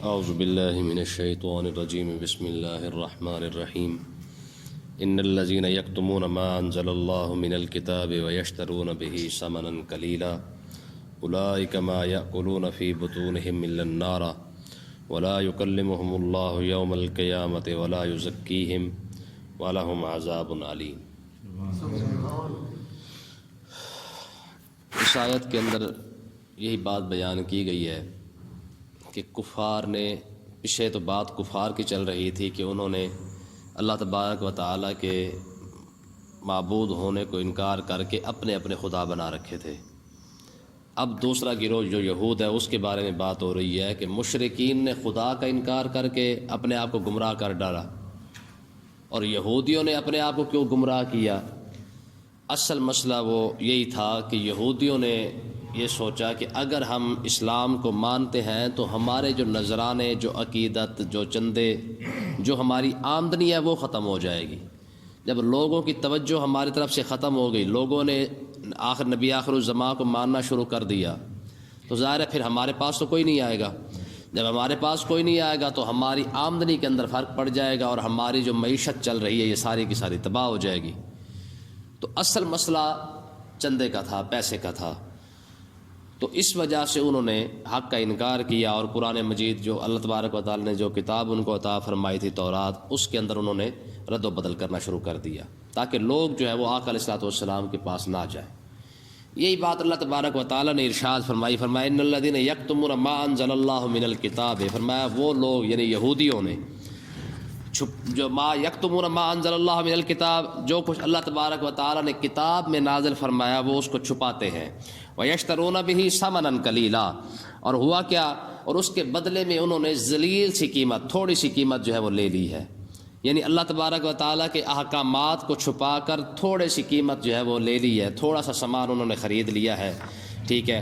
اعوذ باللہ من الشیطان الرجیم بسم اللہ الرحمن الرحیم ان الذین یکتمون ما انزل اللہ من الکتاب ویشترون به ثمنا قلیلا اولئک ما یأکلون فی بطونہم الا النار ولا یکلمہم اللہ یوم القیامۃ ولا یزکیہم ولہم عذاب علیم۔ اس آیت کے اندر یہی بات بیان کی گئی ہے کہ کفار نے پیچھے تو بات کفار کی چل رہی تھی کہ انہوں نے اللہ تبارک و تعالیٰ کے معبود ہونے کو انکار کر کے اپنے اپنے خدا بنا رکھے تھے۔ اب دوسرا گروہ جو یہود ہے اس کے بارے میں بات ہو رہی ہے کہ مشرکین نے خدا کا انکار کر کے اپنے آپ کو گمراہ کر ڈالا، اور یہودیوں نے اپنے آپ کو کیوں گمراہ کیا؟ اصل مسئلہ وہ یہی تھا کہ یہودیوں نے یہ سوچا کہ اگر ہم اسلام کو مانتے ہیں تو ہمارے جو نذرانے، جو عقیدت، جو چندے، جو ہماری آمدنی ہے وہ ختم ہو جائے گی۔ جب لوگوں کی توجہ ہماری طرف سے ختم ہو گئی، لوگوں نے نبی آخر الزماں کو ماننا شروع کر دیا، تو ظاہر ہے پھر ہمارے پاس تو کوئی نہیں آئے گا۔ جب ہمارے پاس کوئی نہیں آئے گا تو ہماری آمدنی کے اندر فرق پڑ جائے گا، اور ہماری جو معیشت چل رہی ہے یہ ساری کی ساری تباہ ہو جائے گی۔ تو اصل مسئلہ چندے کا تھا، پیسے کا تھا۔ تو اس وجہ سے انہوں نے حق کا انکار کیا، اور قرآن مجید جو اللہ تبارک و تعالیٰ نے جو کتاب ان کو عطا فرمائی تھی تورات، اس کے اندر انہوں نے رد و بدل کرنا شروع کر دیا تاکہ لوگ جو ہے وہ آقا علیہ الصلوۃ والسلام کے پاس نہ جائیں۔ یہی بات اللہ تبارک و تعالیٰ نے ارشاد فرمائی، فرمایا ان الذین یکتمون ما انزل اللہ من الکتاب، فرمایا وہ لوگ یعنی یہودیوں نے جو ما یکتمون ما انزل اللہ من الکتاب، جو کچھ اللہ تبارک و تعالیٰ نے کتاب میں نازل فرمایا وہ اس کو چھپاتے ہیں، وَيَشْتَرُونَ بِهِ ثَمَنًا قَلِيلًا، اور ہوا کیا، اور اس کے بدلے میں انہوں نے ذلیل سی قیمت، تھوڑی سی قیمت جو ہے وہ لے لی ہے۔ یعنی اللہ تبارک و تعالیٰ کے احکامات کو چھپا کر تھوڑی سی قیمت جو ہے وہ لے لی ہے، تھوڑا سا سامان انہوں نے خرید لیا ہے، ٹھیک ہے۔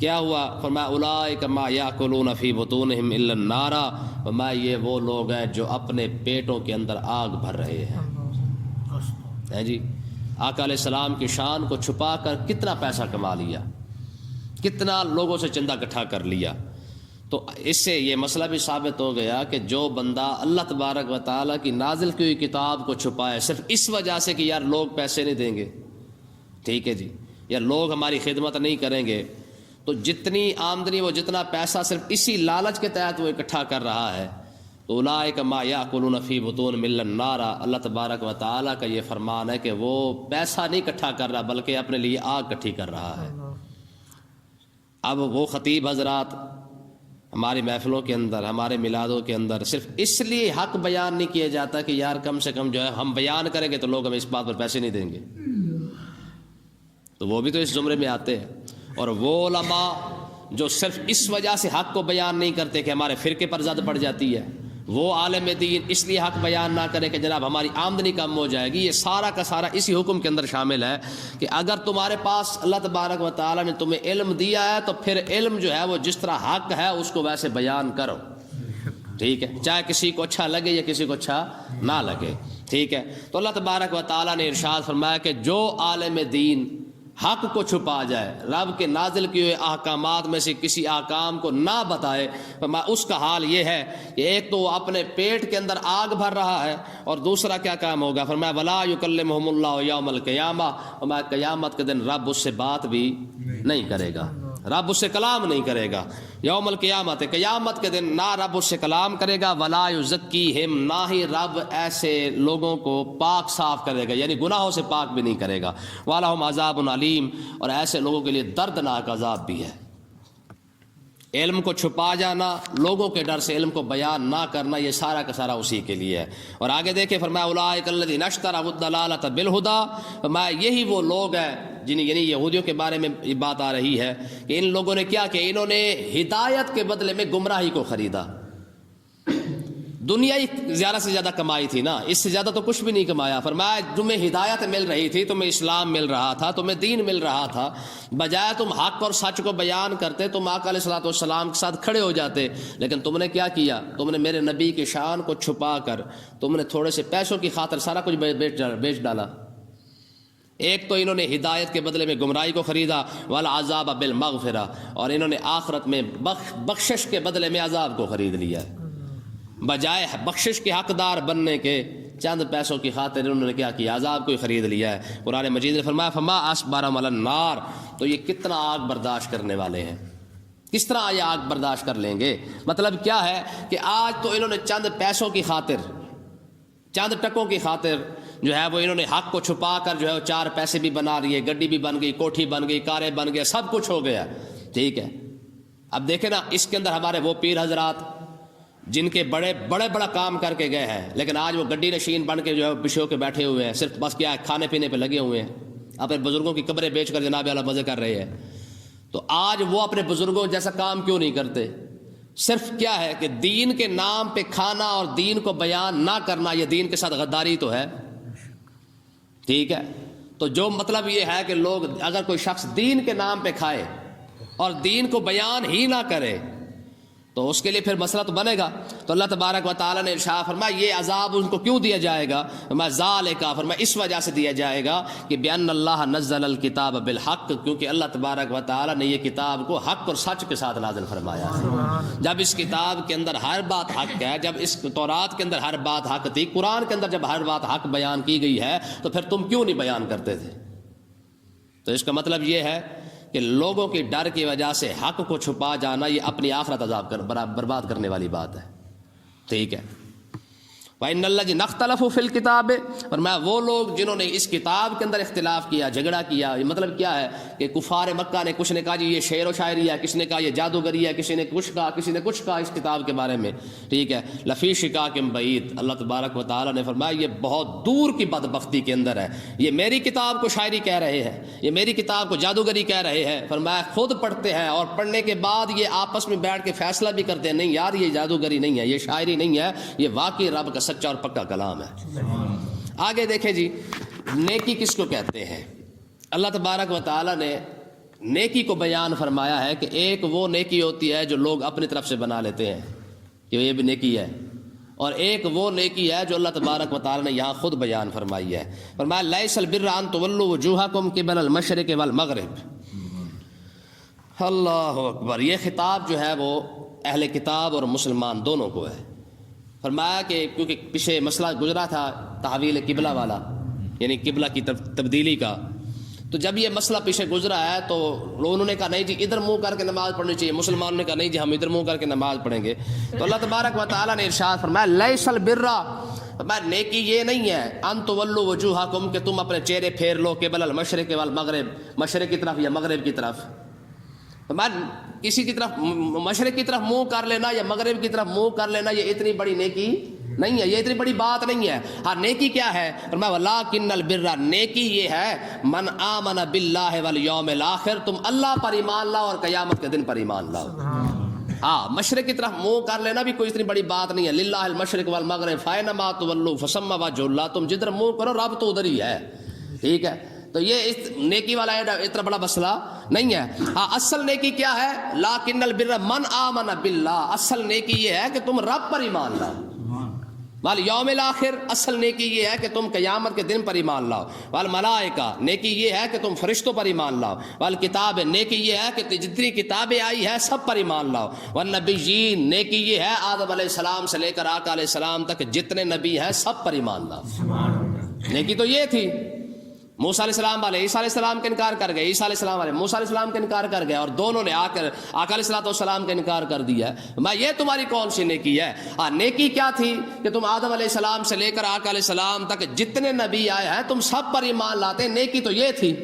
کیا ہوا؟ فرمایا اولئک ما یاکلون فی بطونہم الا النار، فرمایا یہ وہ لوگ ہیں جو اپنے پیٹوں کے اندر آگ بھر رہے ہیں جی۔ آقا علیہ السلام کی شان کو چھپا کر کتنا پیسہ کما لیا، کتنا لوگوں سے چندہ اکٹھا کر لیا۔ تو اس سے یہ مسئلہ بھی ثابت ہو گیا کہ جو بندہ اللہ تبارک و تعالیٰ کی نازل کی ہوئی کتاب کو چھپائے صرف اس وجہ سے کہ یار لوگ پیسے نہیں دیں گے، ٹھیک ہے جی، یا لوگ ہماری خدمت نہیں کریں گے، تو جتنی آمدنی، وہ جتنا پیسہ صرف اسی لالچ کے تحت وہ اکٹھا کر رہا ہے، تو اولئک ما یاکلون فی بطونہم الا النار، اللہ تبارک و تعالیٰ کا یہ فرمان ہے کہ وہ پیسہ نہیں اکٹھا کر رہا بلکہ اپنے لیے آگ اکٹھی کر رہا ہے۔ اب وہ خطیب حضرات ہماری محفلوں کے اندر، ہمارے میلادوں کے اندر صرف اس لیے حق بیان نہیں کیا جاتا کہ یار کم سے کم جو ہے ہم بیان کریں گے تو لوگ ہمیں اس بات پر پیسے نہیں دیں گے، تو وہ بھی تو اس زمرے میں آتے ہیں۔ اور وہ علماء جو صرف اس وجہ سے حق کو بیان نہیں کرتے کہ ہمارے فرقے پر زد پڑ جاتی ہے، وہ عالم دین اس لیے حق بیان نہ کرے کہ جناب ہماری آمدنی کم ہو جائے گی، یہ سارا کا سارا اسی حکم کے اندر شامل ہے کہ اگر تمہارے پاس اللہ تبارک و تعالیٰ نے تمہیں علم دیا ہے تو پھر علم جو ہے وہ جس طرح حق ہے اس کو ویسے بیان کرو، ٹھیک ہے، چاہے کسی کو اچھا لگے یا کسی کو اچھا نہ لگے، ٹھیک ہے۔ تو اللہ تبارک و تعالیٰ نے ارشاد فرمایا کہ جو عالم دین حق کو چھپا جائے، رب کے نازل کیے ہوئے احکامات میں سے کسی احکام کو نہ بتائے، اس کا حال یہ ہے کہ ایک تو وہ اپنے پیٹ کے اندر آگ بھر رہا ہے، اور دوسرا کیا کام ہوگا؟ فرمایا ولا یکلمہم اللہ یوم القیامہ، فرمایا قیامت کے دن رب اس سے بات بھی نہیں کرے گا، رب اس سے کلام نہیں کرے گا۔ یوم القیامت، قیامت کے دن نہ رب اس سے کلام کرے گا، ولا یزکیہم، نہ ہی رب ایسے لوگوں کو پاک صاف کرے گا، یعنی گناہوں سے پاک بھی نہیں کرے گا، وَلَهُمْ عَذَابٌ عَلِيمٌ، اور ایسے لوگوں کے لیے دردناک عذاب بھی ہے۔ علم کو چھپا جانا، لوگوں کے ڈر سے علم کو بیان نہ کرنا، یہ سارا کا سارا اسی کے لیے ہے۔ اور آگے دیکھیں فرمایا اولئک الذین اشتروا الضلالۃ بالہدی، فرمایا یہی وہ لوگ ہیں یعنی یہودیوں کے بارے میں یہ بات آ رہی ہے کہ ان لوگوں نے کیا کہ انہوں نے ہدایت کے بدلے میں گمراہی کو خریدا۔ دنیا ہی زیادہ سے زیادہ کمائی تھی نا، اس سے زیادہ تو کچھ بھی نہیں کمایا۔ فرمایا تمہیں ہدایت مل رہی تھی، تمہیں اسلام مل رہا تھا، تمہیں دین مل رہا تھا، بجائے تم حق اور سچ کو بیان کرتے تم آقا علیہ الصلوۃ والسلام کے ساتھ کھڑے ہو جاتے، لیکن تم نے کیا کیا؟ تم نے میرے نبی کی شان کو چھپا کر تم نے تھوڑے سے پیسوں کی خاطر سارا کچھ بیچ ڈالا۔ ایک تو انہوں نے ہدایت کے بدلے میں گمراہی کو خریدا، والعذاب بالمغفرہ، اور انہوں نے آخرت میں بخشش کے بدلے میں عذاب کو خرید لیا ہے۔ بجائے بخشش کے حقدار بننے کے چند پیسوں کی خاطر انہوں نے کیا کیا؟ عذاب کو ہی خرید لیا ہے۔ قرآن مجید نے فرمایا فما اصبرهم علی النار، تو یہ کتنا آگ برداشت کرنے والے ہیں، کس طرح یہ آگ برداشت کر لیں گے؟ مطلب کیا ہے کہ آج تو انہوں نے چند پیسوں کی خاطر، چند ٹکوں کی خاطر جو ہے وہ انہوں نے حق کو چھپا کر جو ہے وہ 4 پیسے بھی بنا لیے، گڈی بھی بن گئی، کوٹھی بن گئی، کاریں بن گئی، سب کچھ ہو گیا، ٹھیک ہے۔ اب دیکھیں نا، اس کے اندر ہمارے وہ پیر حضرات جن کے بڑا کام کر کے گئے ہیں، لیکن آج وہ گڈی نشین بن کے جو ہے پیچھے ہو کے بیٹھے ہوئے ہیں، صرف بس کیا ہے کھانے پینے پہ لگے ہوئے ہیں، اپنے بزرگوں کی قبریں بیچ کر جناب اعلیٰ مزے کر رہے ہیں۔ تو آج وہ اپنے بزرگوں جیسا کام کیوں نہیں کرتے؟ صرف کیا ہے کہ دین کے نام پہ کھانا اور دین کو بیان نہ کرنا، یہ دین کے ساتھ غداری تو ہے، ٹھیک ہے۔ تو جو مطلب یہ ہے کہ لوگ، اگر کوئی شخص دین کے نام پہ کھائے اور دین کو بیان ہی نہ کرے تو اس کے لیے پھر مسئلہ تو بنے گا۔ تو اللہ تبارک و تعالیٰ نے ارشاد فرمایا یہ عذاب ان کو کیوں دیا جائے گا؟ فرمایا ذالک، فرمایا اس وجہ سے دیا جائے گا کہ بأن اللہ نزل الکتاب بالحق، کیونکہ اللہ تبارک و تعالیٰ نے یہ کتاب کو حق اور سچ کے ساتھ نازل فرمایا ہے۔ جب اس کتاب کے اندر ہر بات حق ہے، جب اس تورات کے اندر ہر بات حق تھی، قرآن کے اندر جب ہر بات حق بیان کی گئی ہے، تو پھر تم کیوں نہیں بیان کرتے تھے؟ تو اس کا مطلب یہ ہے کہ لوگوں کی ڈر کی وجہ سے حق کو چھپا جانا، یہ اپنی آخرت عذاب برباد کرنے والی بات ہے، ٹھیک ہے۔ وَإِنَّ الَّذِينَ اخْتَلَفُوا فِي الْكِتَابِ، فرمایا وہ لوگ جنہوں نے اس کتاب کے اندر اختلاف کیا، جھگڑا کیا، یہ مطلب کیا ہے کہ کفار مکہ نے کچھ نے کہا جی یہ شعر و شاعری ہے، کسی نے کہا یہ جادوگری ہے، کسی نے کچھ کہا، کسی نے کچھ کہا اس کتاب کے بارے میں، ٹھیک ہے۔ لفی شقاق بعید، اللہ تبارک و تعالیٰ نے فرمایا یہ بہت دور کی بدبختی کے اندر ہے، یہ میری کتاب کو شاعری کہہ رہے ہیں، یہ میری کتاب کو جادوگری کہہ رہے ہیں۔ فرمایا خود پڑھتے ہیں اور پڑھنے کے بعد یہ آپس میں بیٹھ کے فیصلہ بھی کرتے ہیں، نہیں یار یہ جادوگری نہیں ہے، یہ شاعری نہیں ہے، یہ واقعی رب کا سچا اور پکا کلام ہے۔ آگے دیکھیں جی، نیکی کس کو کہتے ہیں؟ اللہ تبارک و تعالیٰ نے نیکی کو بیان فرمایا ہے کہ ایک وہ نیکی ہوتی ہے جو لوگ اپنی طرف سے بنا لیتے ہیں کہ یہ بھی نیکی ہے، اور ایک وہ نیکی ہے جو اللہ تبارک و تعالیٰ نے یہاں خود بیان فرمائی ہے۔ فرمایا لیس البر ان تولوا وجوہکم قبل المشرق والمغرب۔ اللہ اکبر، یہ خطاب جو ہے وہ اہل کتاب اور مسلمان دونوں کو ہے۔ فرمایا کہ کیونکہ پیچھے مسئلہ گزرا تھا تحویل قبلہ والا، یعنی قبلہ کی تبدیلی کا، تو جب یہ مسئلہ پیچھے گزرا ہے تو انہوں نے کہا نہیں جی ادھر منہ کر کے نماز پڑھنی چاہیے، مسلمانوں نے کہا نہیں جی ہم ادھر منہ کر کے نماز پڑھیں گے۔ تو اللہ تبارک و تعالیٰ نے ارشاد فرمایا لیس البر، فرمایا نیکی یہ نہیں ہے ان تولوا وجوہکم کہ تم اپنے چہرے پھیر لو قبل المشرق والمغرب، مشرق کی طرف یا مغرب کی طرف۔ کسی کی طرف مشرق کی طرف منہ کر لینا یا مغرب کی طرف منہ کر لینا یہ اتنی بڑی نیکی نہیں ہے، یہ اتنی بڑی بات نہیں ہے۔ ہاں نیکی کیا ہے؟ فرمایا ولکن البر، نیکی یہ ہے من آمن باللہ والیوم الاخر، تم اللہ پر ایمان لاؤ اور قیامت کے دن پر ایمان لاؤ۔ ہاں مشرق کی طرف منہ کر لینا بھی کوئی اتنی بڑی بات نہیں ہے، للہ المشرق والمغرب فینما تولوا فثم وجہ اللہ، تم جدھر منہ کرو رب تو ادھر ہی ہے، ٹھیک ہے۔ تو یہ نیکی والا اتنا بڑا مسئلہ نہیں ہے۔ ہاں اصل نیکی کیا ہے؟ لاکن البر من آمن باللہ، اصل نیکی یہ ہے کہ تم رب پر ایمان لاؤ، والیوم الاخر، اصل نیکی یہ ہے کہ تم قیامت کے دن پر ایمان لاؤ، والملائکہ، نیکی یہ ہے کہ تم فرشتوں پر ایمان لاؤ، والکتاب، نیکی یہ ہے کہ جتنی کتابیں آئی ہیں سب پر ایمان لاؤ، والنبیین، نیکی یہ ہے آدم علیہ السلام سے لے کر آقا علیہ السلام تک جتنے نبی ہیں سب پر ایمان لاؤ۔ نیکی تو یہ تھی، موسیٰ علیہ السلام والے عیسیٰ علیہ السلام کا انکار کر گئے، عیسیٰ علیہ السلام والے موسیٰ علیہ السلام کا انکار کر گئے، اور دونوں نے آ کر آقا علیہ السلام کا انکار کر دیا ہے۔ میں یہ تمہاری کون سی نیکی ہے؟ نیکی کیا تھی کہ تم آدم علیہ السلام سے لے کر آقا علیہ السلام تک جتنے نبی آئے ہیں تم سب پر ایمان لاتے ہیں، نیکی تو یہ تھی۔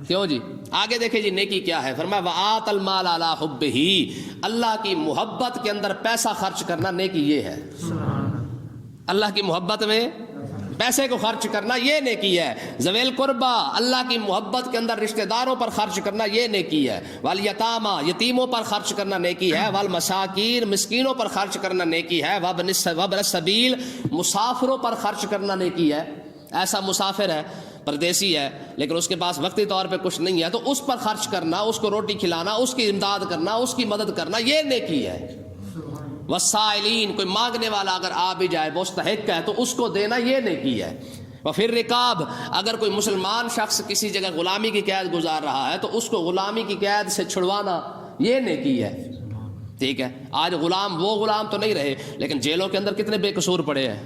کیوں جی؟ آگے دیکھیں جی نیکی کیا ہے۔ فرمایا وآت المال علی حبہ، اللہ کی محبت کے اندر پیسہ خرچ کرنا نیکی یہ ہے، اللہ کی محبت میں پیسے کو خرچ کرنا یہ نیکی ہے۔ ذویل قربا، اللہ کی محبت کے اندر رشتہ داروں پر خرچ کرنا یہ نیکی ہے۔ والیتاما، یتیموں پر خرچ کرنا نیکی ہے۔ والمساکین، مسکینوں پر خرچ کرنا نیکی ہے۔ وابن السبیل، مسافروں پر خرچ کرنا نیکی ہے۔ ایسا مسافر ہے، پردیسی ہے، لیکن اس کے پاس وقتی طور پہ کچھ نہیں ہے تو اس پر خرچ کرنا، اس کو روٹی کھلانا، اس کی امداد کرنا، اس کی مدد کرنا یہ نیکی ہے۔ والسائلین، کوئی مانگنے والا اگر آ بھی جائے مستحق ہے تو اس کو دینا یہ نیکی ہے۔ وفر رقاب، اگر کوئی مسلمان شخص کسی جگہ غلامی کی قید گزار رہا ہے تو اس کو غلامی کی قید سے چھڑوانا یہ نیکی ہے. ٹھیک ہے، آج غلام وہ غلام تو نہیں رہے، لیکن جیلوں کے اندر کتنے بے قصور پڑے ہیں.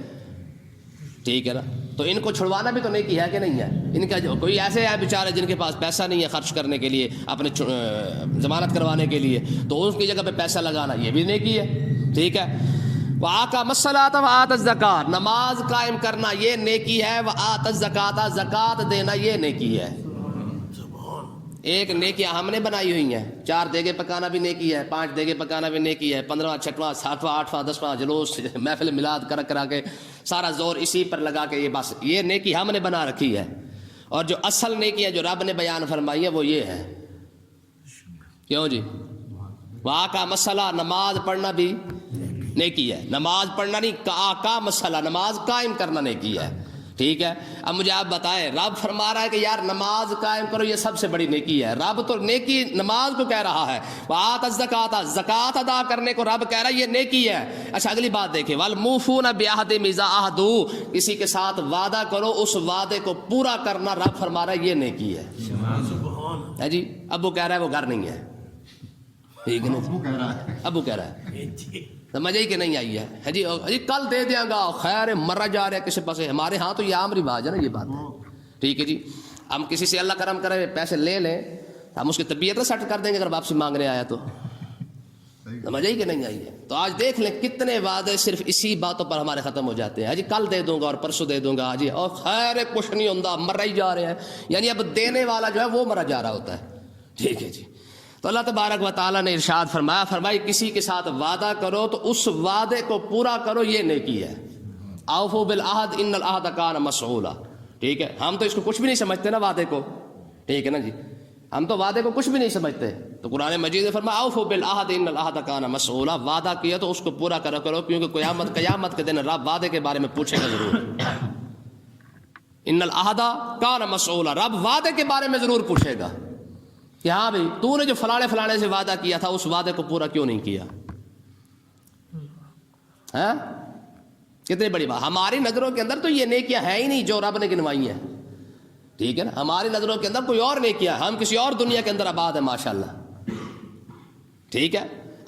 ٹھیک ہے نا، تو ان کو چھڑوانا بھی تو نیکی ہے کہ نہیں ہے. ان کا کوئی ایسے ہے بیچارے جن کے پاس پیسہ نہیں ہے خرچ کرنے کے لیے، اپنے ضمانت کروانے کے لیے، تو اس کی جگہ پہ پیسہ لگانا یہ بھی نیکی ہے. ٹھیک ہے. وَآقَامَ الصَّلَاةَ وَآتَى الزَّكَاةَ، نماز قائم کرنا یہ نیکی ہے. وَآتَى الزَّكَاةَ، زکوٰۃ دینا یہ نیکی ہے. ایک نیکیاں ہم نے بنائی ہوئی ہیں، 4 دیگے پکانا بھی نیکی ہے، 5 دیگے پکانا بھی نیکی ہے، 15واں 6واں 7واں 8واں 10واں جلوس محفل میلاد کرا کے سارا زور اسی پر لگا کے، یہ بس یہ نیکی ہم نے بنا رکھی ہے. اور جو اصل نیکی ہے جو رب نے بیان فرمائی ہے وہ یہ ہے. کیوں جی؟ وَآقَامَ الصَّلَاةَ، نماز پڑھنا بھی نیکی ہے. نماز پڑھنا نہیں، قام الصلاۃ، نماز قائم کرنا نیکی ہے. ٹھیک ہے. اب مجھے آپ بتائیں، رب فرما رہا ہے کہ یار نماز قائم کرو، یہ سب سے بڑی نیکی ہے. رب تو نیکی نماز کو کہہ رہا ہے. وآتَى الزَّكَاةَ، زکوٰۃ ادا کرنے کو رب کہہ رہا ہے یہ نیکی ہے. اچھا اگلی بات دیکھیں، وَالْمُوفُونَ بِعَهْدِهِمْ إِذَا عَاهَدُوا، کسی کے ساتھ وعدہ کرو اس وعدے کو پورا کرنا رب فرما رہا ہے یہ نیکی ہے. جی ابو کہہ رہا ہے وہ گھر نہیں ہے. ٹھیک ہے نا، ابو کہہ رہا ہے، سمجھ ہی کہ نہیں آئی ہے. جی کل دے دیا گا، خیر مرا جا رہا ہے کسی پاس. ہمارے ہاں تو یہ عام رواج ہے نا، یہ بات ہے. ٹھیک ہے جی، ہم کسی سے اللہ کرم کرے پیسے لے لیں، ہم اس کی طبیعت نہ سیٹ کر دیں گے اگر واپسی مانگنے آیا تو. سمجھ ہی کہ نہیں آئی ہے. تو آج دیکھ لیں کتنے وعدے صرف اسی باتوں پر ہمارے ختم ہو جاتے ہیں. جی کل دے دوں گا اور پرسوں دے دوں گا، جی اور خیر کچھ نہیں ہوتا، مرا ہی جا رہے ہیں. یعنی اب دینے والا جو ہے وہ مرا جا رہا ہوتا ہے. ٹھیک ہے جی. تو اللہ تبارک و تعالیٰ نے ارشاد فرمایا کسی کے ساتھ وعدہ کرو تو اس وعدے کو پورا کرو، یہ نیکی ہے. اوفوا بالعہد ان العہد کان مسئولا. ٹھیک ہے، ہم تو اس کو کچھ بھی نہیں سمجھتے نا وعدے کو. ٹھیک ہے نا جی، ہم تو وعدے کو کچھ بھی نہیں سمجھتے. تو قرآن مجید نے فرمایا اوفوا بالعہد ان العہد کان مسئولا، وعدہ کیا تو اس کو پورا کرو کیونکہ قیامت کے دن رب وعدے کے بارے میں پوچھے گا ضرور. ان العہد کان مسئولا، رب وعدے کے بارے میں ضرور پوچھے گا کہ ہاں بھائی تو نے جو فلانے سے وعدہ کیا تھا اس وعدے کو پورا کیوں نہیں کیا. ہاں کتنی بڑی بات. ہماری نظروں کے اندر تو یہ نیکیاں ہے ہی نہیں جو رب نے گنوائی ہیں. ٹھیک ہے نا، ہماری نظروں کے اندر کوئی اور نیکیاں، ہم کسی اور دنیا کے اندر آباد ہیں ماشاءاللہ. ٹھیک ہے.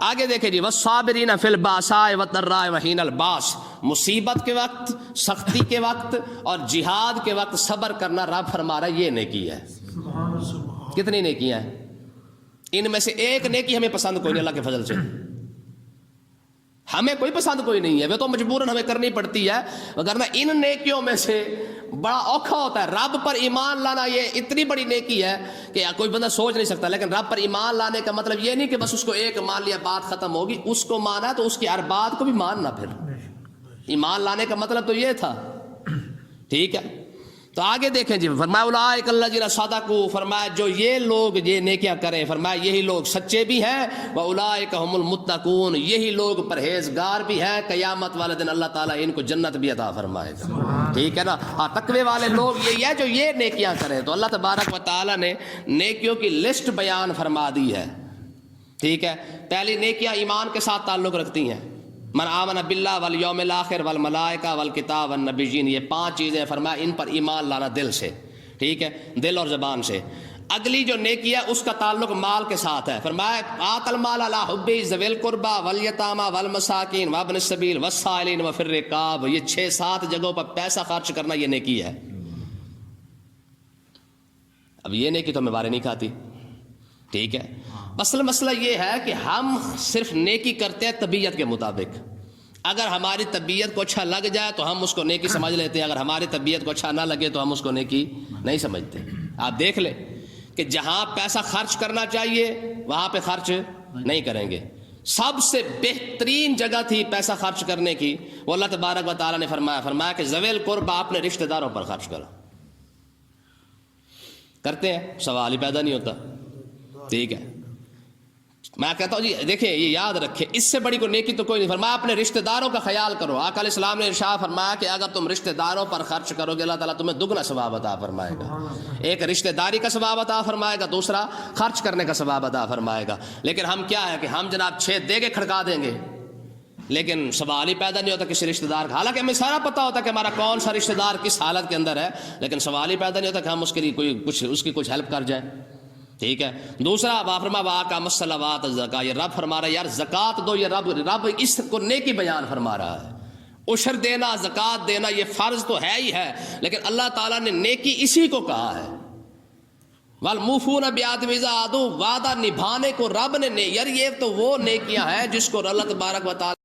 آگے دیکھیں جی، والصابرین فی الباساء والضراء وحین الباس، مصیبت کے وقت، سختی کے وقت اور جہاد کے وقت صبر کرنا رب فرما رہا ہے یہ نیکی ہے. کتنی نیکیاں ہیں؟ ان میں سے ایک نیکی ہمیں پسند کوئی نہیں اللہ کے فضل سے. ہمیں کوئی پسند کوئی نہیں ہے، وہ تو مجبوراً ہمیں کرنی پڑتی ہے، وگرنہ ان نیکیوں میں سے بڑا اوکھا ہوتا ہے رب پر ایمان لانا. یہ اتنی بڑی نیکی ہے کہ کوئی بندہ سوچ نہیں سکتا. لیکن رب پر ایمان لانے کا مطلب یہ نہیں کہ بس اس کو ایک مان لیا بات ختم ہوگی. اس کو مانا تو اس کی ہر بات کو بھی ماننا. پھر ایمان لانے کا مطلب تو یہ تھا. ٹھیک ہے. تو آگے دیکھیں جی، فرمایا اولئک الذین صدقوا، فرمایا جو یہ لوگ یہ نیکیاں کریں، فرمایا یہی لوگ سچے بھی ہیں. واولئک هم المتقون، یہی لوگ پرہیزگار بھی ہیں. قیامت والے دن اللہ تعالیٰ ان کو جنت بھی عطا فرمائے گا. ٹھیک ہے نا. ہاں تقوی والے لوگ یہی ہے جو یہ نیکیاں کریں. تو اللہ تبارک و تعالیٰ نے نیکیوں کی لسٹ بیان فرما دی ہے. ٹھیک ہے. پہلی نیکیاں ایمان کے ساتھ تعلق رکھتی ہیں. من آمن باللہ والیوم الاخر والملائکہ والکتاب والنبیین، یہ 5 چیزیں فرمایا ان پر ایمان لانا دل سے. ٹھیک ہے، دل اور زبان سے. اگلی جو نیکی ہے اس کا تعلق مال کے ساتھ ہے. فرمایا آت المال علی حبہ ذوی القربى والیتامى والمساکین وابن السبیل والسائلین وفی الرقاب. یہ 6-7 جگہوں پر پیسہ خرچ کرنا یہ نیکی ہے. اب یہ نیکی تو ہمیں بارے نہیں کھاتی. ٹھیک ہے. مسئلہ یہ ہے کہ ہم صرف نیکی کرتے ہیں طبیعت کے مطابق. اگر ہماری طبیعت کو اچھا لگ جائے تو ہم اس کو نیکی سمجھ لیتے ہیں، اگر ہماری طبیعت کو اچھا نہ لگے تو ہم اس کو نیکی نہیں سمجھتے. آپ دیکھ لیں کہ جہاں پیسہ خرچ کرنا چاہیے وہاں پہ خرچ نہیں کریں گے. سب سے بہترین جگہ تھی پیسہ خرچ کرنے کی وہ اللہ تبارک و تعالیٰ نے فرمایا کہ ذوی القربیٰ اپنے رشتہ داروں پر خرچ کرو. کرتے ہیں، سوال ہی پیدا نہیں ہوتا. ٹھیک ہے. میں کہتا ہوں جی دیکھیں یہ یاد رکھیں، اس سے بڑی کوئی نیکی تو کوئی نہیں. فرمایا اپنے رشتہ داروں کا خیال کرو. آقا علیہ السلام نے ارشاد فرمایا کہ اگر تم رشتہ داروں پر خرچ کرو گے اللہ تعالیٰ تمہیں دگنا ثواب عطا فرمائے گا. ایک رشتہ داری کا ثواب عطا فرمائے گا، دوسرا خرچ کرنے کا ثواب عطا فرمائے گا. لیکن ہم کیا ہے کہ ہم جناب 6 دیگے کھڑکا دیں گے لیکن سوال ہی پیدا نہیں ہوتا کسی رشتہ دار کا، حالانکہ ہمیں سارا پتہ ہوتا ہے کہ ہمارا کون سا رشتہ دار کس حالت کے اندر ہے، لیکن سوال ہی پیدا نہیں ہوتا کہ ہم اس کے لیے اس کی کچھ ہیلپ کر جائیں. ٹھیک ہے. دوسرا فرما واقع الصلوات الزکات، یہ رب فرما رہا ہے یار زکوٰۃ دو، یہ رب اس کو نیکی بیان فرما رہا ہے. عشر دینا، زکوٰۃ دینا یہ فرض تو ہے ہی ہے، لیکن اللہ تعالیٰ نے نیکی اسی کو کہا ہے. والموفون بعہدہم اذا عاہدوا، وعدہ نبھانے کو رب نے یار یہ تو وہ نیکیاں ہیں جس کو اللہ تبارک و تعالیٰ